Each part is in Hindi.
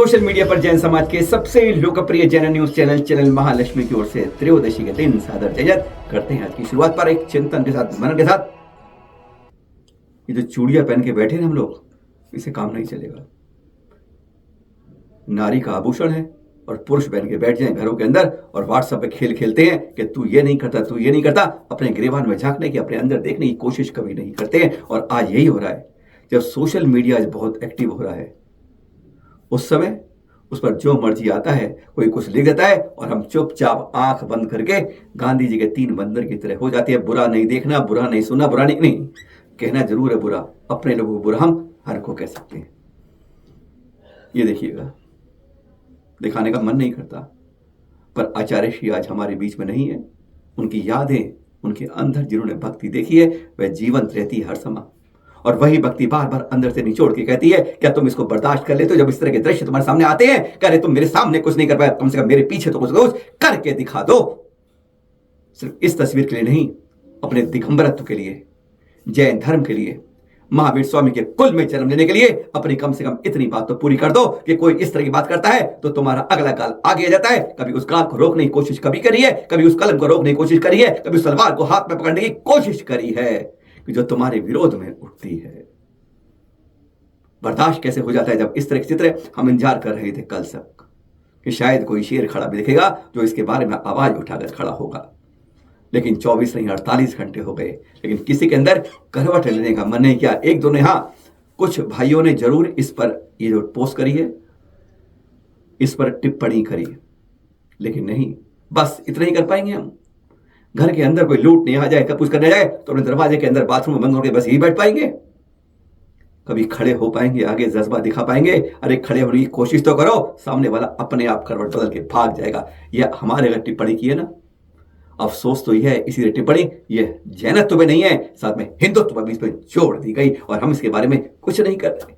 सोशल मीडिया पर जैन समाज के सबसे लोकप्रिय जैन न्यूज चैनल महालक्ष्मी की ओर से त्रयोदशी के दिन सादर जयत करते हैं। आज की शुरुआत पर एक चिंतन के साथ, मनन के साथ। ये जो चूड़ियां पहन के बैठे हैं हम लोग, इसे काम नहीं चलेगा। नारी का आभूषण है और पुरुष बहन के बैठ जाएं घरों के अंदर और व्हाट्सएप पे खेल खेलते हैं कि तू ये नहीं करता, तू ये नहीं करता। अपने गिरेबान में झांकने की, अपने अंदर देखने की कोशिश कभी नहीं करते हैं। और आज यही हो रहा है। जब सोशल मीडिया आज बहुत एक्टिव हो रहा है, उस समय उस पर जो मर्जी आता है, कोई कुछ लिख देता है और हम चुपचाप आंख बंद करके गांधी जी के 3 बंदर की तरह हो जाती है। बुरा नहीं देखना, बुरा नहीं सुनना, बुरा नहीं कहना जरूर है बुरा। अपने लोगों को बुरा हम हर को कह सकते हैं। ये देखिएगा, दिखाने का मन नहीं करता, पर आचार्य श्री आज हमारे बीच में नहीं है। उनकी यादें, उनके अंदर जिन्होंने भक्ति देखी है, वह जीवंत रहती है हर समय। और वही भक्ति बार बार अंदर से निचोड़ के कहती है, क्या तुम इसको बर्दाश्त कर लेते हो? जब इस तरह के दृश्य तुम्हारे सामने आते हैं, कह रहे तुम मेरे सामने कुछ नहीं कर पाए, कम से कम मेरे पीछे तो कुछ करके दिखा दो। सिर्फ इस तस्वीर के लिए नहीं, अपने दिगंबरत्व के लिए, जैन धर्म के लिए, महावीर स्वामी के कुल में जन्म लेने के लिए अपनी कम से कम इतनी बात तो पूरी कर दो कि कोई इस तरह की बात करता है तो तुम्हारा अगला गाल आगे आ जाता है। कभी उस गाल को रोकने की कोशिश कभी करी है, कभी उस कलम को रोकने की कोशिश करी है, कभी उस तलवार को हाथ में पकड़ने की कोशिश करी है कि जो तुम्हारे विरोध में उठती है। बर्दाश्त कैसे हो जाता है जब इस तरह के चित्र हम इंतजार कर रहे थे कल तक कि शायद कोई शेर खड़ा भी दिखेगा जो इसके बारे में आवाज उठाकर खड़ा होगा। लेकिन 24 नहीं 48 घंटे हो गए, लेकिन किसी के अंदर करवट लेने का मन नहीं किया। एक दो ने, हाँ, कुछ भाइयों ने जरूर इस पर ये जो पोस्ट करी है, इस पर टिप्पणी करी, लेकिन नहीं, बस इतना ही कर पाएंगे हम। घर के अंदर कोई लूटने आ जाए, कुछ करने जाए तो अपने दरवाजे के अंदर बाथरूम में बंद होकर बस यही बैठ पाएंगे। कभी खड़े हो पाएंगे, आगे जज्बा दिखा पाएंगे? अरे खड़े होने की कोशिश तो करो, सामने वाला अपने आप करवट बदल के भाग जाएगा। यह हमारे अगर टिप्पणी की है ना, अफसोस तो यह है इसी टिप्पणी यह जैनत्व में नहीं है, साथ में हिंदुत्व भी इसमें जोड़ दी गई और हम इसके बारे में कुछ नहीं कर रहे।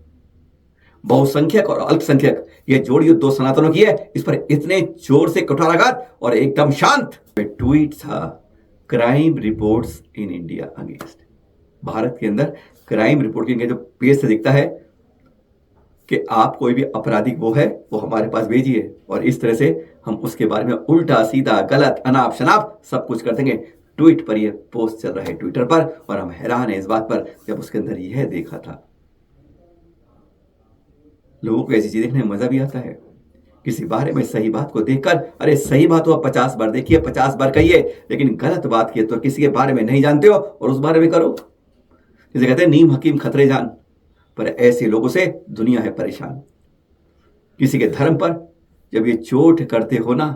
बहुसंख्यक और अल्पसंख्यक, यह जोड़ी दो सनातनों की है, इस पर इतने जोर से कुठाराघात और एकदम शांत ट्वीट था, crime reports in India against. Bharat के अंदर क्राइम रिपोर्ट के जो पेज से दिखता है कि आप कोई भी अपराधी वो है, वो हमारे पास भेजिए, और इस तरह से हम उसके बारे में उल्टा सीधा गलत अनाप शनाप सब कुछ कर देंगे। ट्वीट पर यह पोस्ट चल रहा है ट्विटर पर, और हम हैरान हैं इस बात पर जब उसके अंदर यह देखा था। लोगों को ऐसी चीज देखने में मजा भी आता है। किसी बारे में सही बात को देखकर, अरे सही बात हो 50 बार देखिए, 50 बार कहिए, लेकिन गलत बात की तो किसी के बारे में नहीं जानते हो और उस बारे में करो। जिसे कहते हैं नीम हकीम खतरे जान, पर ऐसे लोगों से दुनिया है परेशान। किसी के धर्म पर जब ये चोट करते हो ना,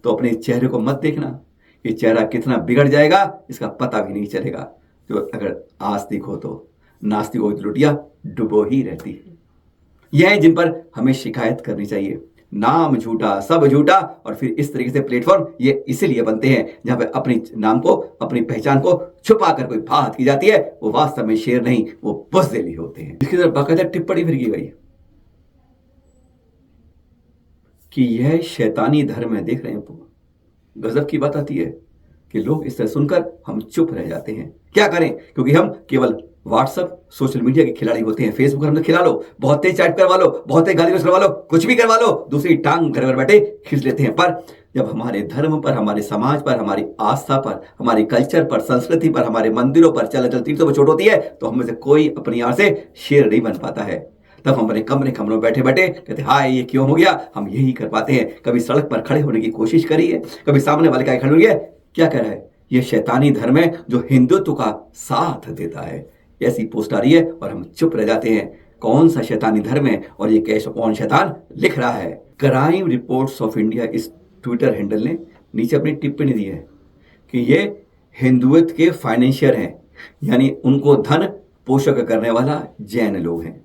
तो अपने चेहरे को मत देखना। ये चेहरा कितना बिगड़ जाएगा इसका पता भी नहीं चलेगा। जो अगर आस्तिक हो तो नास्तिक हो तो लुटिया डुबो ही रहती है। यह है जिन पर हमें शिकायत करनी चाहिए। नाम झूठा, सब झूठा, और फिर इस तरीके से प्लेटफॉर्म ये इसीलिए बनते हैं जहां पे अपनी नाम को, अपनी पहचान को छुपा कर कोई बात की जाती है। वो वास्तव में शेर नहीं, वो बुज़दिल होते हैं। इसकी तरफ बाकायदा टिप्पणी फिर की गई कि यह शैतानी धर्म है। देख रहे हैं, गजब की बात आती है कि लोग इस तरह सुनकर हम चुप रह जाते हैं। क्या करें, क्योंकि हम केवल व्हाट्सएप सोशल मीडिया के खिलाड़ी होते हैं। फेसबुक पर हमने खिला लो, बहुत तेज चैट करवा लो, बहुत तेज गाली करवा लो, कुछ भी करवा लो, दूसरी टांग घर पर बैठे खींच लेते हैं। पर जब हमारे धर्म पर, हमारे समाज पर, हमारी आस्था पर, हमारे कल्चर पर, संस्कृति पर, हमारे मंदिरों पर, चल तीर्थों पर चोट होती है, तो हम में से कोई अपनी आड़ से शेर नहीं बन पाता है। तब हम अपने कमरों बैठे बैठे कहते हाय ये क्यों हो गया। हम यही कर पाते हैं। कभी सड़क पर खड़े होने की कोशिश करी है, कभी सामने वाले का खड़े हो गया, क्या कह रहा है, यह शैतानी धर्म है जो हिंदुत्व का साथ देता है। ऐसी पोस्ट आ रही है और हम चुप रह जाते हैं। कौन सा शैतानी धर्म है और ये कैसे कौन शैतान लिख रहा है? क्राइम रिपोर्ट्स ऑफ इंडिया इस ट्विटर हैंडल ने नीचे अपनी टिप्पणी दी है कि ये हिंदुत्व के फाइनेंशियर हैं, यानी उनको धन पोषक करने वाला जैन लोग हैं।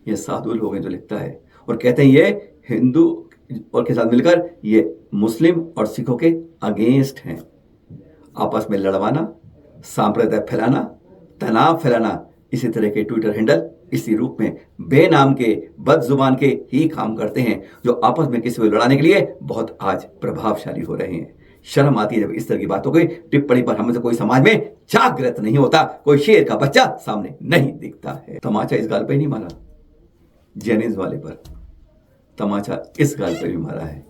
ये साधु लोग हैं जो लिखता है, और कहते हैं ये हिंदू और के साथ मिलकर ये मुस्लिम और सिखों के अगेंस्ट हैं। आपस में लड़वाना, सांप्रदाय फैलाना, तनाव फैलाना, इसी तरह के ट्विटर हैंडल इसी रूप में बेनाम के, बदजुबान के ही काम करते हैं, जो आपस में किसी को लड़ाने के लिए बहुत आज प्रभावशाली हो रहे हैं। शर्म आती है जब इस तरह की बातों की टिप्पणी पर हमें से कोई समाज में जागृत नहीं होता, कोई शेर का बच्चा सामने नहीं दिखता है। तमाचा इस गाल पे नहीं मारा जैनिज्म वाले पर, तमाचा इस गाल पर भी मारा है,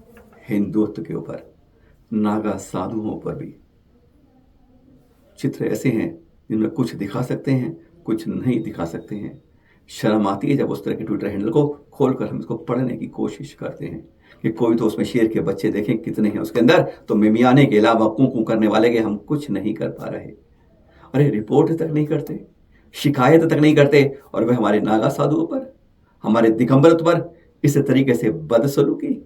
हिंदुत्व के ऊपर, नागा साधुओं पर भी। चित्र ऐसे हैं जिनमें कुछ दिखा सकते हैं, कुछ नहीं दिखा सकते हैं। शर्म आती है जब उस तरह के ट्विटर हैंडल को खोलकर हम इसको पढ़ने की कोशिश करते हैं कि कोई तो उसमें शेर के बच्चे देखें कितने हैं उसके अंदर, तो मिमियाने के अलावा कू करने वाले के हम कुछ नहीं कर पा रहे। अरे रिपोर्ट तक नहीं करते, शिकायत तक नहीं करते, और वह हमारे नागा साधुओं पर, हमारे दिगंबरत्व पर इस तरीके से बदसलूकी,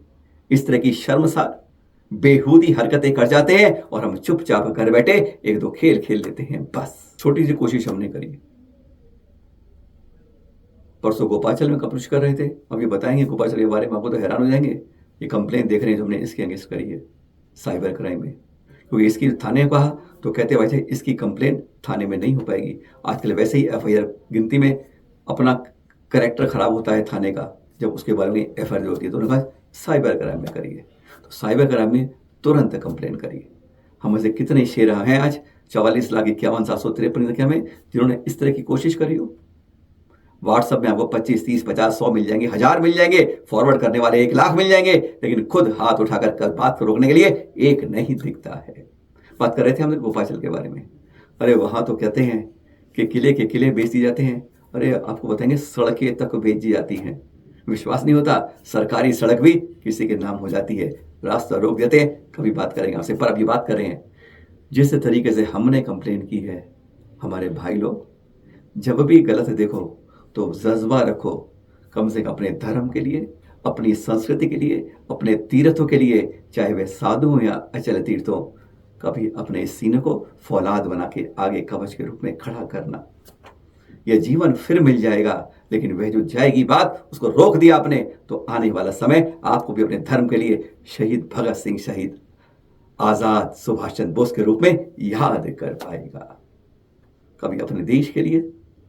इस तरह की शर्मसार बेहूदी हरकतें कर जाते हैं, और हम चुपचाप घर बैठे एक दो खेल खेल लेते हैं। बस छोटी सी कोशिश हमने करी। परसों गोपाचल में कपरुष कर रहे थे, अब ये बताएंगे गोपाचल के बारे में, आपको तो हैरान हो जाएंगे। ये कंप्लेन देख रहे हैं जो हमने इसके अगेंस्ट करी है साइबर क्राइम में, क्योंकि इसकी थाने में कहा तो कहते भाई साहब इसकी कंप्लेन थाने में नहीं हो पाएगी। आजकल वैसे ही एफआईआर गिनती में अपना करेक्टर खराब होता है थाने का, जब उसके बारे में एफआईआर जो होती है, तो उन्होंने कहा साइबर क्राइम में करिए, तो साइबर क्राइम में तुरंत कंप्लेन करिए। हम ऐसे कितने शेर हैं आज 44,51,753 संख्या में जिन्होंने इस तरह की कोशिश करी हो। व्हाट्सएप में आपको 25, 30, 50, 100 मिल जाएंगे, 1000 मिल जाएंगे, फॉरवर्ड करने वाले 1 लाख मिल जाएंगे, लेकिन खुद हाथ उठाकर बात को रोकने के लिए एक नहीं दिखता है। बात कर रहे थे हम लोग गोपाचल के बारे में। अरे वहां तो कहते हैं कि किले के किले बेच दिए जाते हैं। अरे आपको बताएंगे सड़कें तक बेच दी जाती हैं। विश्वास नहीं होता, सरकारी सड़क भी किसी के नाम हो जाती है, रास्ता रोक देते हैं। कभी बात करेंगे आपसे, पर अभी बात कर रहे हैं जिस तरीके से हमने कंप्लेन की है। हमारे भाई लोग, जब भी गलत देखो तो जज्बा रखो, कम से कम अपने धर्म के लिए, अपनी संस्कृति के लिए, अपने तीर्थों के लिए, चाहे वे साधु हो या अचल तीर्थ हो, कभी अपने सीने को फौलाद बना के आगे कवच के रूप में खड़ा करना। यह जीवन फिर मिल जाएगा, लेकिन वह जो जाएगी बात, उसको रोक दिया आपने तो आने वाला समय आपको भी अपने धर्म के लिए शहीद भगत सिंह, शहीद आजाद सुभाष चंद्र बोस के रूप में याद कर पाएगा। कभी अपने देश के लिए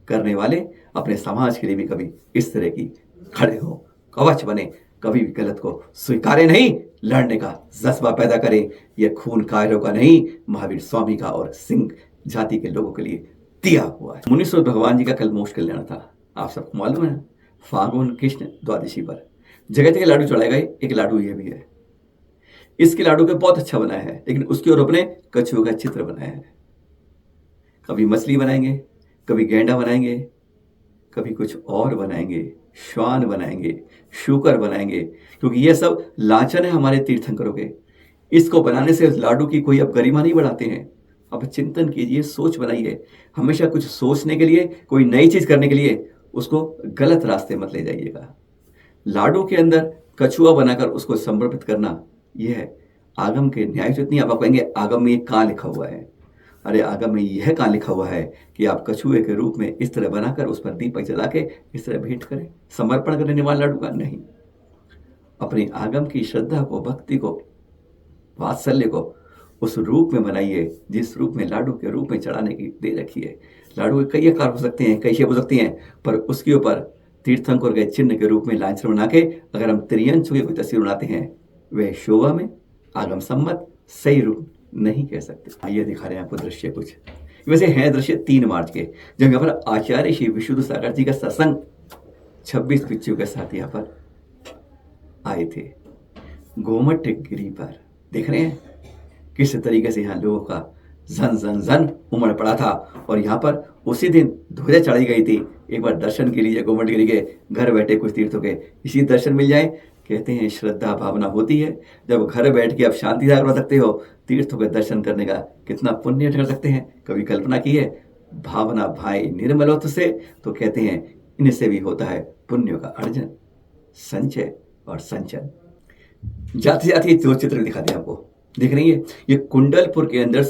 करने वाले, अपने समाज के लिए भी कभी इस तरह की खड़े हो, कवच बने, कभी भी गलत को स्वीकारे नहीं, लड़ने का जज्बा पैदा करें। यह खून कायरों का नहीं, महावीर स्वामी का और सिंह जाति के लोगों के लिए दिया हुआ है। मुनीश्वर भगवान जी का कल मोक्ष कल्याण था, आप सबको मालूम है। फागुन कृष्ण द्वादशी पर जगह जगह लाडू चढ़ाए गए। एक लाडू ये भी है, इसके लाडू को बहुत अच्छा बनाया है, लेकिन उसके और अपने कछुओं का चित्र बनाया है। कभी मछली बनाएंगे, कभी गेंडा बनाएंगे, कभी कुछ और बनाएंगे, श्वान बनाएंगे, शूकर बनाएंगे, क्योंकि ये सब लांछन है हमारे तीर्थंकरों के। इसको बनाने से लाडू की कोई अब गरिमा नहीं बढ़ाते हैं। अब चिंतन कीजिए, सोच बनाइए। हमेशा कुछ सोचने के लिए, कोई नई चीज करने के लिए उसको गलत रास्ते मत ले जाइएगा। लाडू के अंदर कछुआ बनाकर उसको समर्पित करना, यह है आगम के न्याय उचित नहीं। आप कहेंगे आगम में कहाँ लिखा हुआ है? अरे आगम में यह कहाँ लिखा हुआ है कि आप कछुए के रूप में इस तरह बनाकर उस पर दीपक जला के इस तरह भेंट करें, समर्पण करने वाला लाडू का नहीं। अपनी आगम की श्रद्धा को, भक्ति को, वात्सल्य को उस रूप में बनाइए जिस रूप में लाडू के रूप में चढ़ाने की दे रखी है। लाडू के कई आकार हो सकते हैं, कई शेप हो सकती हैं, पर उसके ऊपर तीर्थंकर के चिन्ह के रूप में लांछन बना के अगर हम त्रियंश की कोई तस्वीर बनाते हैं, वह शोभा में आगम सम्मत सही रूप नहीं कह सकते। आइए दिखा रहे हैं आपको दृश्य कुछ। वैसे है दृश्य 3 मार्च के, जब यहाँ पर आचार्य श्री विशुद्ध सागर जी का सत्संग 26 भिक्षुओं के साथ यहाँ पर आए थे। गोमट गिरी पर देख रहे हैं किस तरीके से यहाँ लोगों का जन जन जन उमड़ पड़ा था। और यहाँ पर उसी दिन ध्वजा चढ़ाई गई थी। एक बार दर्शन के लिए गोमट गिरी के घर बैठे कुछ तीर्थों के इसी दर्शन मिल जाए। कहते हैं श्रद्धा भावना होती है, जब घर बैठ के आप शांति से कर सकते हो, तीर्थों के दर्शन करने का कितना पुण्य कर सकते हैं। कभी कल्पना की है? भावना भाई निर्मलोत से, तो कहते हैं इनसे भी होता है पुण्यों का अर्जन, संचय और संचन। जाते जाते 2 चित्र दिखा दिया आपको, देख रही है। ये कुंडलपुर के अंदर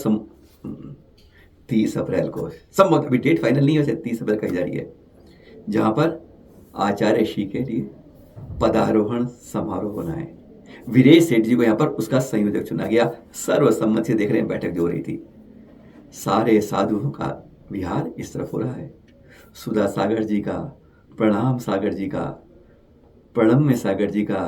30 अप्रैल को, संभव अभी डेट फाइनल नहीं है, 30 अप्रैल कही जा रही है, जहां पर आचार्य श्री के लिए पदारोहण समारोह होना है। वीरेश सेठ जी को यहाँ पर उसका संयोजक चुना गया। सर्वसम्मति से देख रहे हैं बैठक जो हो रही थी। सारे साधुओं का विहार इस तरफ हो रहा है। सुधा सागर जी का, प्रणाम सागर जी का, प्रणम्य सागर जी का,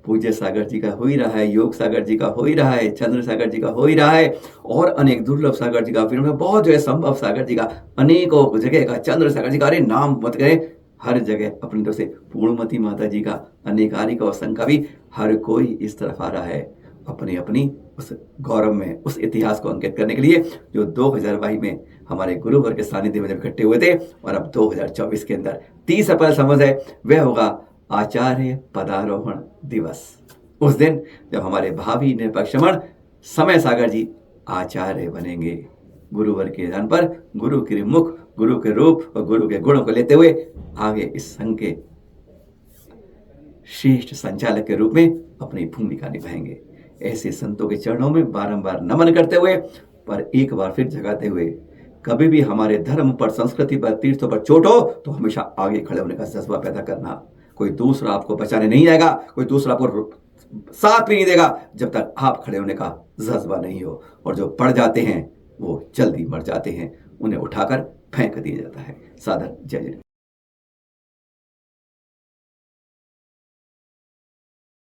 पूज्य सागर जी का हो ही रहा है, योग सागर जी का हो ही रहा है, चंद्र सागर जी का हो ही रहा है, और अनेक दुर्लभ सागर जी का, फिर बहुत जो है संभव सागर जी का, अनेकों जगह का चंद्र सागर जी का। अरे नाम मत करें, हर जगह अपनी तरफ से पूर्णमती माता जी का, अनेकारिक और संघ का भी हर कोई इस तरफ आ रहा है अपनी अपनी उस गौरव में, उस इतिहास को अंकित करने के लिए जो 2022 में हमारे गुरुवर के सानिध्य में जब इकट्ठे हुए थे। और अब 2024 के अंदर 30 अप्रैल समझ है, वह होगा आचार्य पदारोहण दिवस। उस दिन जब हमारे भावी निरपक्षमण समय सागर जी आचार्य बनेंगे, गुरुवर के दान पर गुरु के मुख, गुरु के रूप और गुरु के गुणों को लेते हुए आगे इस संघ के श्रेष्ठ संचालक के रूप में अपनी भूमिका निभाएंगे। ऐसे संतों के चरणों में बारंबार नमन करते हुए, पर एक बार फिर जगाते हुए, कभी भी हमारे धर्म पर, संस्कृति पर, तीर्थों पर चोट हो तो हमेशा आगे खड़े होने का जज्बा पैदा करना। कोई दूसरा आपको बचाने नहीं आएगा, कोई दूसरा आपको साथ भी नहीं देगा जब तक आप खड़े होने का जज्बा नहीं हो। और जो पड़ जाते हैं वो जल्दी मर जाते हैं, उन्हें उठाकर फेंक दिया जाता है। सादर जय जय।